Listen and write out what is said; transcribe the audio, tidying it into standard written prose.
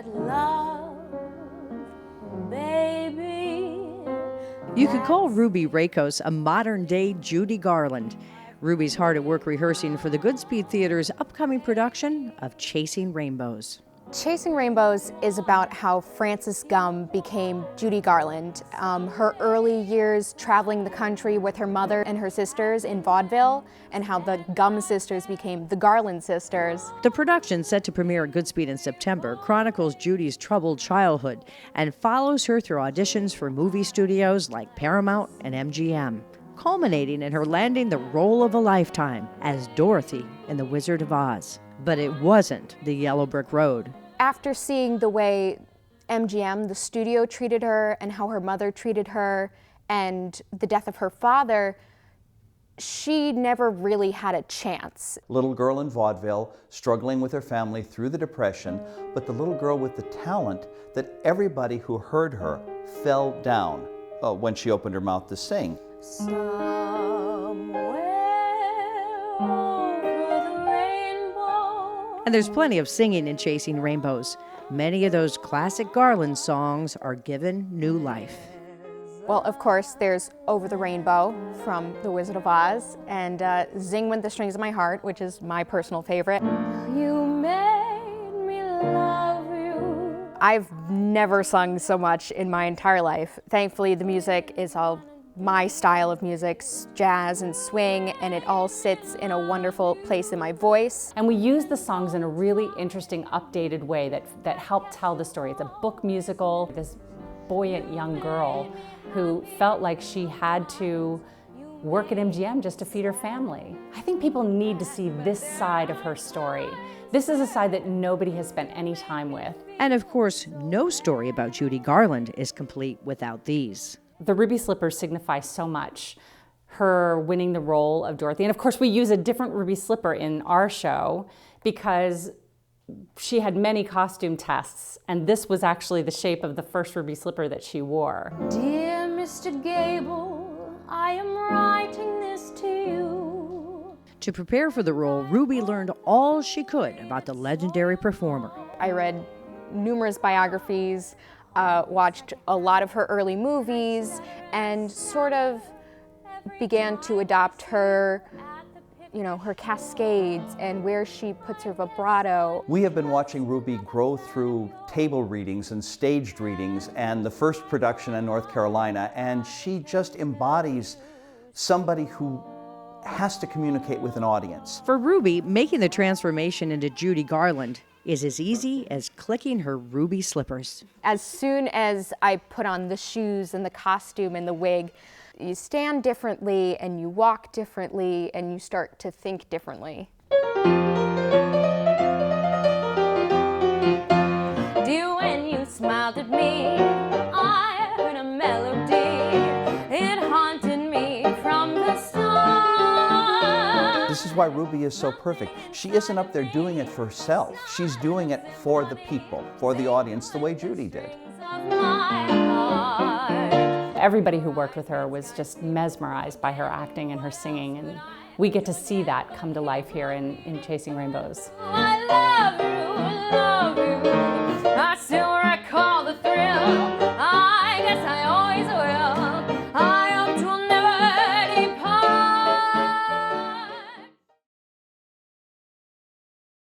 that love, baby. You could call Ruby Rakos a modern-day Judy Garland. Ruby's hard at work rehearsing for the Goodspeed Theater's upcoming production of Chasing Rainbows. Chasing Rainbows is about how Frances Gumm became Judy Garland. Her early years traveling the country with her mother and her sisters in vaudeville, and how the Gumm sisters became the Garland sisters. The production, set to premiere at Goodspeed in September, chronicles Judy's troubled childhood and follows her through auditions for movie studios like Paramount and MGM, culminating in her landing the role of a lifetime as Dorothy in The Wizard of Oz. But it wasn't the yellow brick road. After seeing the way MGM, the studio, treated her and how her mother treated her and the death of her father, she never really had a chance. Little girl in vaudeville, struggling with her family through the Depression, but the little girl with the talent that everybody who heard her fell down when she opened her mouth to sing. And there's plenty of singing in Chasing Rainbows. Many of those classic Garland songs are given new life. Well, of course, there's Over the Rainbow from The Wizard of Oz, and Zing With the Strings of My Heart, which is my personal favorite. You made me love you. I've never sung so much in my entire life. Thankfully, the music is all my style of music, jazz and swing, and it all sits in a wonderful place in my voice. And we use the songs in a really interesting, updated way that help tell the story. It's a book musical. This buoyant young girl who felt like she had to work at MGM just to feed her family. I think people need to see this side of her story. This is a side that nobody has spent any time with. And of course, no story about Judy Garland is complete without these. The ruby slippers signify so much. Her winning the role of Dorothy. And of course, we use a different ruby slipper in our show because she had many costume tests, and this was actually the shape of the first ruby slipper that she wore. Dear Mr. Gable, I am writing this to you. To prepare for the role, Ruby learned all she could about the legendary performer. I read numerous biographies, watched a lot of her early movies, and sort of began to adopt her, her cascades and where she puts her vibrato. We have been watching Ruby grow through table readings and staged readings and the first production in North Carolina, and she just embodies somebody who has to communicate with an audience. For Ruby, making the transformation into Judy Garland is as easy as clicking her ruby slippers. As soon as I put on the shoes and the costume and the wig, you stand differently and you walk differently and you start to think differently. Dear, when you smiled at me, I heard a melody. It haunted me from the start. This is why Ruby is so perfect. She isn't up there doing it for herself. She's doing it for the people, for the audience, the way Judy did. Of my heart. Everybody who worked with her was just mesmerized by her acting and her singing, and we get to see that come to life here in Chasing Rainbows. I love you, love you.